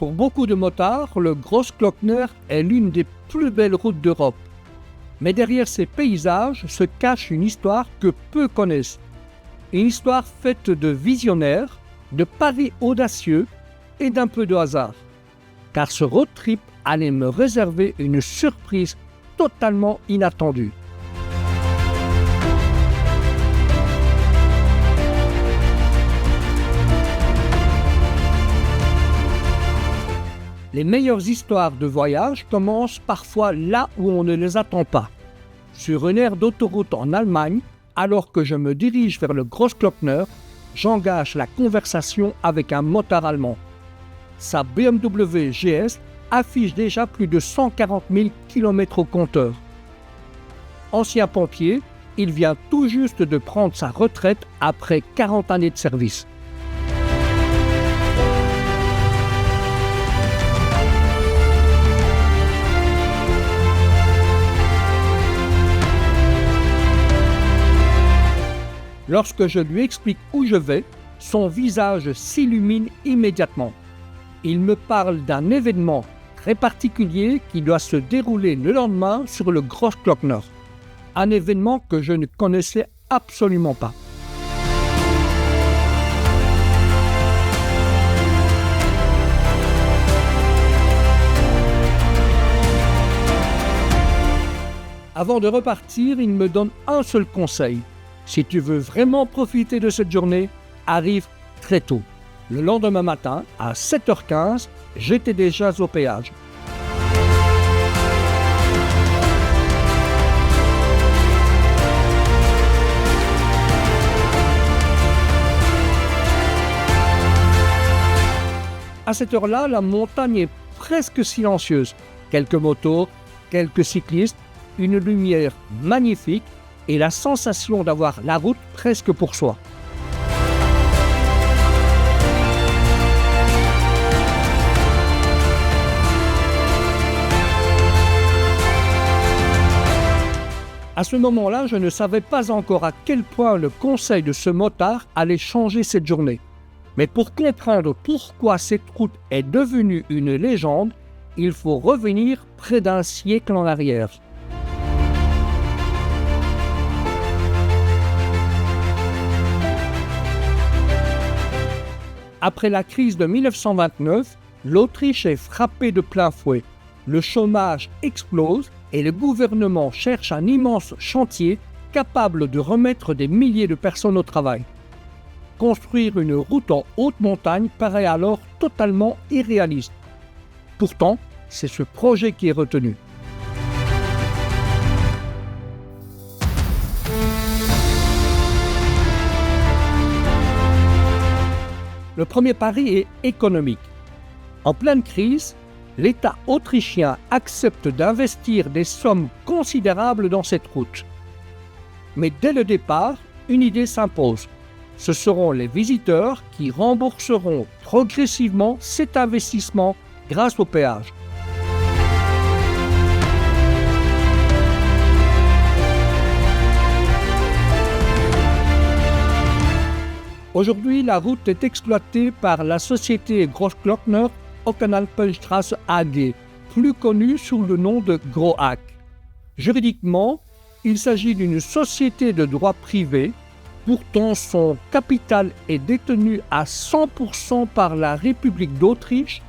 Pour beaucoup de motards, le Großglockner est l'une des plus belles routes d'Europe. Mais derrière ces paysages se cache une histoire que peu connaissent. Une histoire faite de visionnaires, de paris audacieux et d'un peu de hasard. Car ce road trip allait me réserver une surprise totalement inattendue. Les meilleures histoires de voyage commencent parfois là où on ne les attend pas. Sur une aire d'autoroute en Allemagne, alors que je me dirige vers le Großglockner, j'engage la conversation avec un motard allemand. Sa BMW GS affiche déjà plus de 140 000 km au compteur. Ancien pompier, il vient tout juste de prendre sa retraite après 40 années de service. Lorsque je lui explique où je vais, son visage s'illumine immédiatement. Il me parle d'un événement très particulier qui doit se dérouler le lendemain sur le Großglockner. Un événement que je ne connaissais absolument pas. Avant de repartir, il me donne un seul conseil. Si tu veux vraiment profiter de cette journée, arrive très tôt. Le lendemain matin, à 7h15, j'étais déjà au péage. À cette heure-là, la montagne est presque silencieuse. Quelques motos, quelques cyclistes, une lumière magnifique et la sensation d'avoir la route presque pour soi. À ce moment-là, je ne savais pas encore à quel point le conseil de ce motard allait changer cette journée. Mais pour comprendre pourquoi cette route est devenue une légende, il faut revenir près d'un siècle en arrière. Après la crise de 1929, l'Autriche est frappée de plein fouet. Le chômage explose et le gouvernement cherche un immense chantier capable de remettre des milliers de personnes au travail. Construire une route en haute montagne paraît alors totalement irréaliste. Pourtant, c'est ce projet qui est retenu. Le premier pari est économique. En pleine crise, l'État autrichien accepte d'investir des sommes considérables dans cette route. Mais dès le départ, une idée s'impose. Ce seront les visiteurs qui rembourseront progressivement cet investissement grâce au péage. Aujourd'hui, la route est exploitée par la société Großglockner Ockenalpenstraße AG, plus connue sous le nom de GROAC. Juridiquement, il s'agit d'une société de droit privé. Pourtant, son capital est détenu à 100% par la République d'Autriche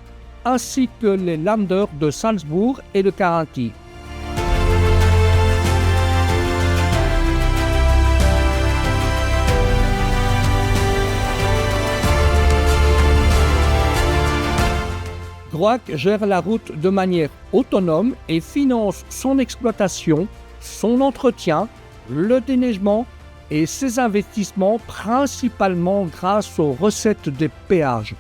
ainsi que les Länder de Salzbourg et de Carinthie. GROAC gère la route de manière autonome et finance son exploitation, son entretien, le déneigement et ses investissements principalement grâce aux recettes des péages.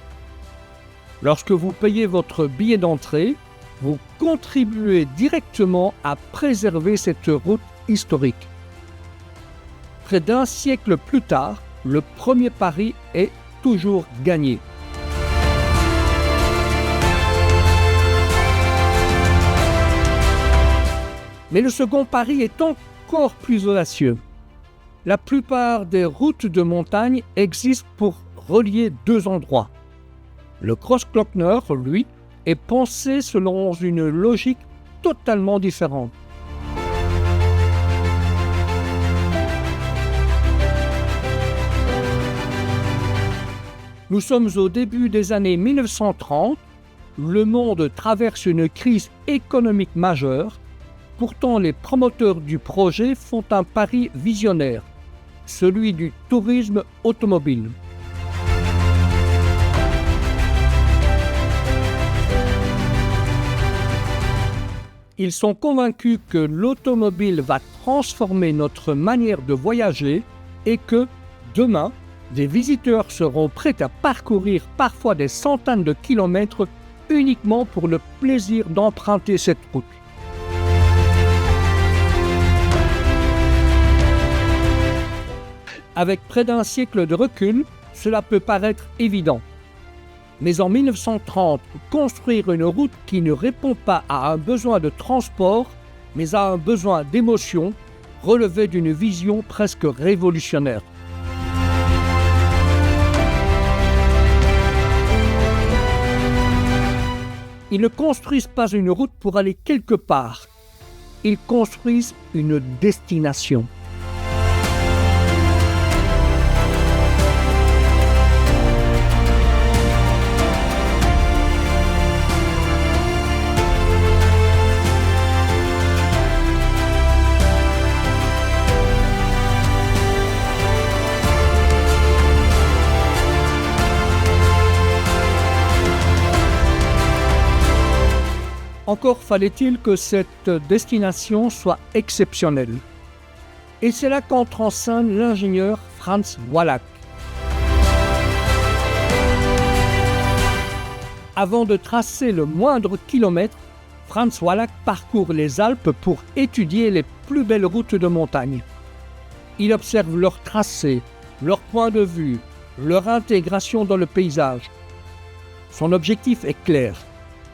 Lorsque vous payez votre billet d'entrée, vous contribuez directement à préserver cette route historique. Près d'un siècle plus tard, le premier pari est toujours gagné. Mais le second pari est encore plus audacieux. La plupart des routes de montagne existent pour relier deux endroits. Le Großglockner, lui, est pensée selon une logique totalement différente. Nous sommes au début des années 1930, le monde traverse une crise économique majeure. Pourtant, les promoteurs du projet font un pari visionnaire, celui du tourisme automobile. Ils sont convaincus que l'automobile va transformer notre manière de voyager et que, demain, des visiteurs seront prêts à parcourir parfois des centaines de kilomètres uniquement pour le plaisir d'emprunter cette route. Avec près d'un siècle de recul, cela peut paraître évident. Mais en 1930, construire une route qui ne répond pas à un besoin de transport, mais à un besoin d'émotion, relevait d'une vision presque révolutionnaire. Ils ne construisent pas une route pour aller quelque part. Ils construisent une destination. Encore fallait-il que cette destination soit exceptionnelle. Et c'est là qu'entre en scène l'ingénieur Franz Wallach. Avant de tracer le moindre kilomètre, Franz Wallach parcourt les Alpes pour étudier les plus belles routes de montagne. Il observe leur tracé, leur point de vue, leur intégration dans le paysage. Son objectif est clair,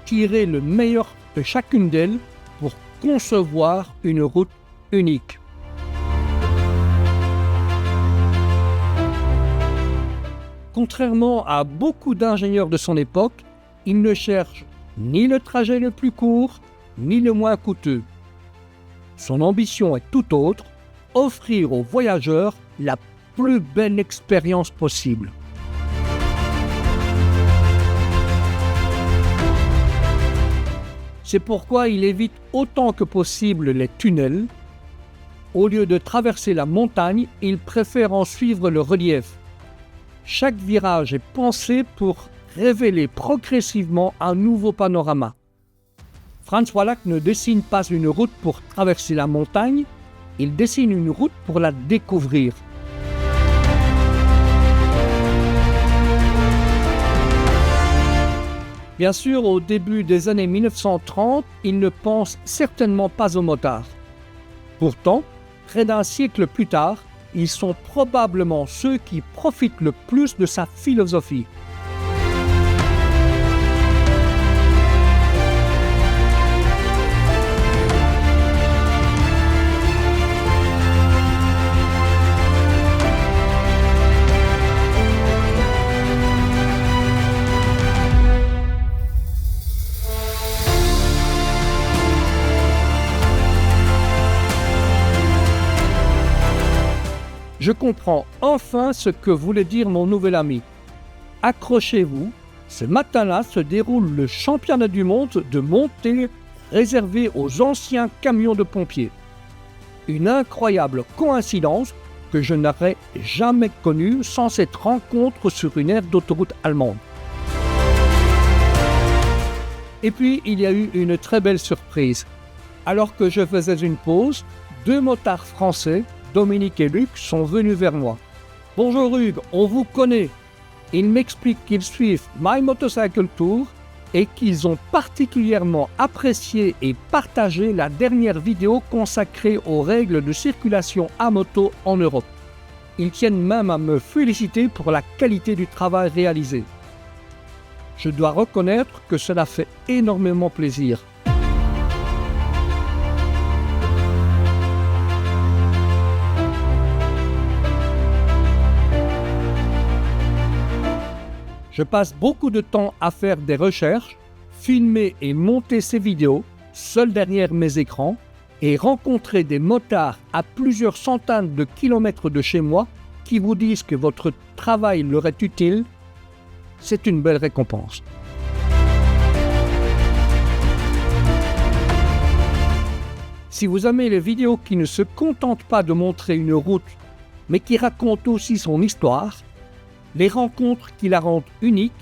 tirer le meilleur de chacune d'elles pour concevoir une route unique. Contrairement à beaucoup d'ingénieurs de son époque, il ne cherche ni le trajet le plus court, ni le moins coûteux. Son ambition est tout autre, offrir aux voyageurs la plus belle expérience possible. C'est pourquoi il évite autant que possible les tunnels. Au lieu de traverser la montagne, il préfère en suivre le relief. Chaque virage est pensé pour révéler progressivement un nouveau panorama. Franz Wallach ne dessine pas une route pour traverser la montagne, il dessine une route pour la découvrir. Bien sûr, au début des années 1930, il ne pense certainement pas aux motards. Pourtant, près d'un siècle plus tard, ils sont probablement ceux qui profitent le plus de sa philosophie. Je comprends enfin ce que voulait dire mon nouvel ami. Accrochez-vous, ce matin-là se déroule le championnat du monde de montée réservé aux anciens camions de pompiers. Une incroyable coïncidence que je n'aurais jamais connue sans cette rencontre sur une aire d'autoroute allemande. Et puis, il y a eu une très belle surprise. Alors que je faisais une pause, 2 motards français, Dominique et Luc, sont venus vers moi. « Bonjour Hugues, on vous connaît !» Ils m'expliquent qu'ils suivent My Motorcycle Tour et qu'ils ont particulièrement apprécié et partagé la dernière vidéo consacrée aux règles de circulation à moto en Europe. Ils tiennent même à me féliciter pour la qualité du travail réalisé. Je dois reconnaître que cela fait énormément plaisir. Je passe beaucoup de temps à faire des recherches, filmer et monter ces vidéos seul derrière mes écrans et rencontrer des motards à plusieurs centaines de kilomètres de chez moi qui vous disent que votre travail leur est utile, c'est une belle récompense. Si vous aimez les vidéos qui ne se contentent pas de montrer une route, mais qui racontent aussi son histoire, les rencontres qui la rendent unique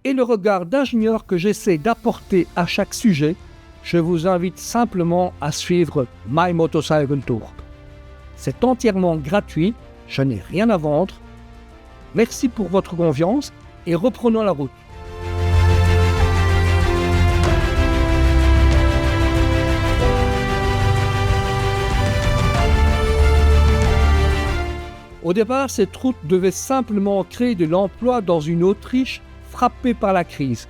et le regard d'ingénieur que j'essaie d'apporter à chaque sujet, je vous invite simplement à suivre My Motorcycle Tour. C'est entièrement gratuit, je n'ai rien à vendre. Merci pour votre confiance et reprenons la route. Au départ, cette route devait simplement créer de l'emploi dans une Autriche frappée par la crise.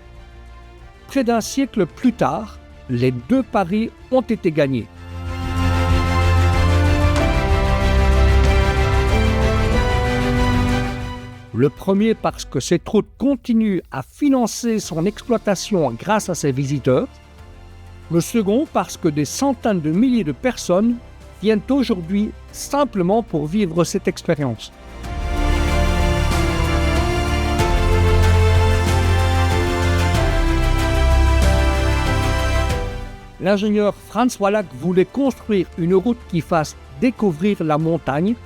Près d'un siècle plus tard, les deux paris ont été gagnés. Le premier parce que cette route continue à financer son exploitation grâce à ses visiteurs. Le second parce que des centaines de milliers de personnes viennent aujourd'hui simplement pour vivre cette expérience. L'ingénieur Franz Wallach voulait construire une route qui fasse découvrir la montagne.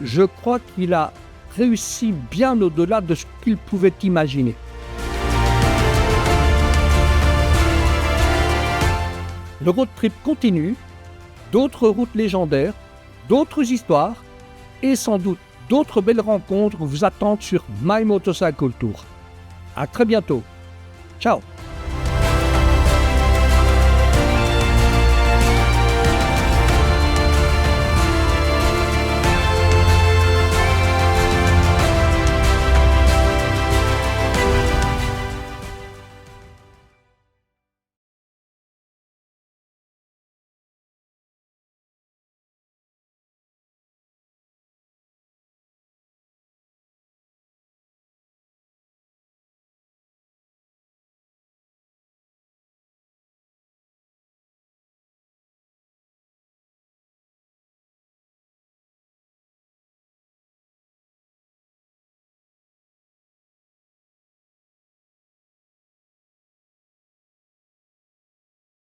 Je crois qu'il a réussi bien au-delà de ce qu'il pouvait imaginer. Le road trip continue, d'autres routes légendaires, d'autres histoires et sans doute d'autres belles rencontres vous attendent sur My Motorcycle Tour. À très bientôt. Ciao.